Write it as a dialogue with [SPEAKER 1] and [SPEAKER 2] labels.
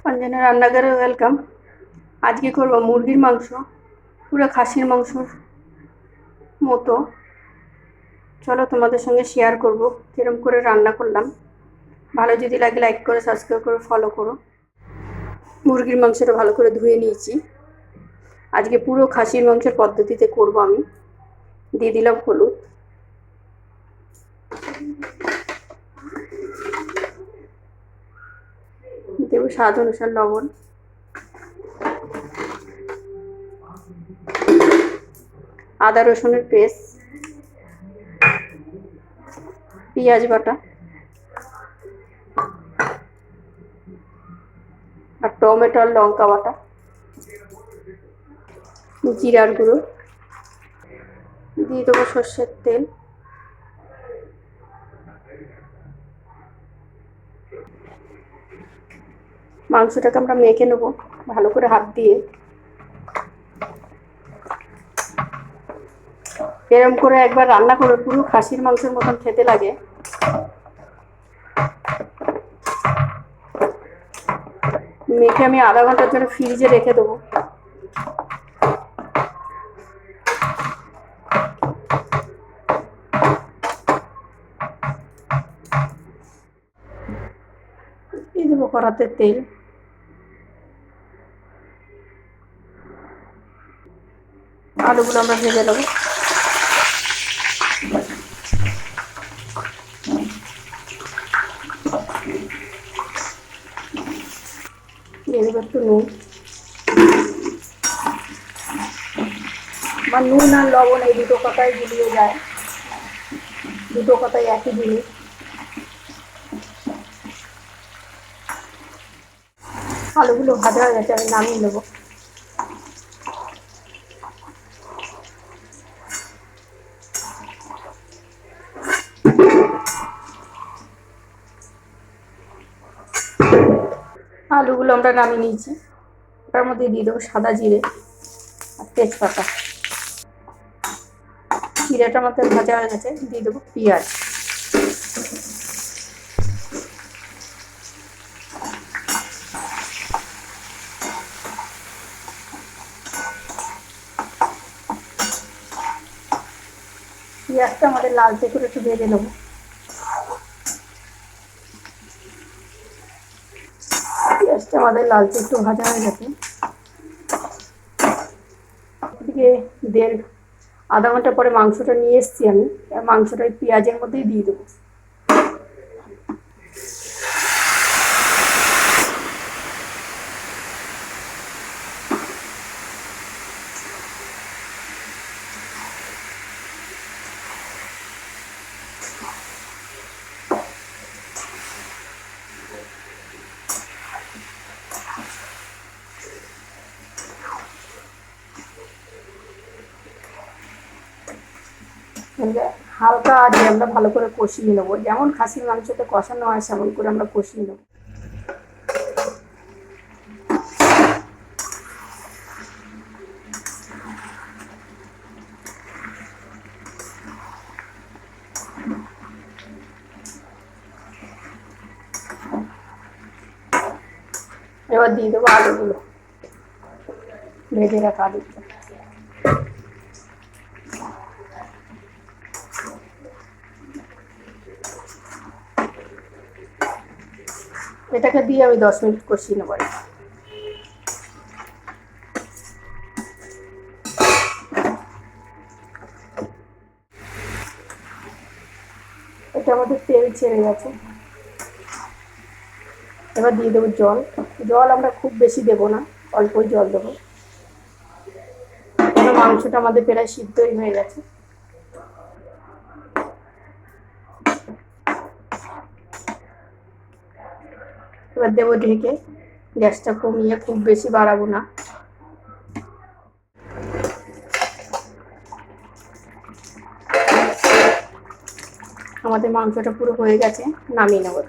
[SPEAKER 1] অঞ্জনা রান্নাঘরে ওয়েলকাম। আজকে করব মুরগির মাংস, পুরো খাসির মাংসর মতো। চলো তোমাদের সঙ্গে শেয়ার করব কিরম করে রান্না করলাম। ভালো যদি লাগে লাইক করে, সাবস্ক্রাইব করে, ফলো করো। মুরগির মাংসটা ভালো করে ধুয়ে নিয়েছি। আজকে পুরো খাসির মাংসের পদ্ধতিতে করব আমি। দিয়ে দিলাম হলুদ, দেবো স্বাদ অনুসার লবণ, আদা রসুনের পেস্ট, পেঁয়াজ বাটা আর টমেটো আর লঙ্কা বাটা, জিরার গুঁড়ো, দিয়ে দেবো সর্ষের তেল, মাংসটাকে আমরা মেখে নেবো ভালো করে হাত দিয়ে। এরম করে একবার রান্না করে পুরো খাসির মাংসের মতন খেতে লাগে। মেখে আমি আধা ঘন্টার জন্য ফ্রিজে রেখে দেবো। দিয়ে দেবো কড়াতে তেল, আলুগুলো আমরা ভেজে নেবো। দিয়ে দেবো একটু নুন, বা নুন আর লবণ এই দুটো কথাই গুলিয়ে যায়, দুটো কথাই একই জিনিস। আলুগুলো ভাজা হয়ে গেছে, আমি নামিয়ে নেবো। আলুগুলো আমরা নামিয়ে নিয়েছি। তার মধ্যে দিয়ে দেবো সাদা জিরে আর তেজপাতা। জিরেটা আমাদের ভাজা হয়ে গেছে, দিয়ে দেবো পেঁয়াজ। পেঁয়াজটা আমাদের লালচে করে একটু ভেজে নেবো। পেঁয়াজটা আমাদের লালচে একটু ভাজা হয়ে গেছে। এদিকে আধা ঘন্টা পরে মাংসটা নিয়ে এসেছি আমি, মাংসটা ওই পেঁয়াজের মধ্যেই দিয়ে দেবো। হালকা আঁচে আমরা ভালো করে কষিয়ে নেবো, যেমন খাসির মাংসতে কষানো হয় সেমন করে আমরা কষিয়ে নেবো। এবার দিয়ে দেবো আলুগুলো, ভেজে রাখা আলুগুলো। এটাকে দিয়ে আমি 10 মিনিট কষিয়ে নেবো। এটা আমাদের তেল ছেড়ে গেছে। এবার দিয়ে দেবো জল। জল আমরা খুব বেশি দেবো না, অল্পই জল দেবো। মাংসটা আমাদের প্রায় সিদ্ধই হয়ে গেছে। এবার দেবো ঢেকে, গ্যাসটা কমিয়ে, খুব বেশি বাড়াবো না। আমাদের মাংসটা পুরো হয়ে গেছে, নামিয়ে নেবো।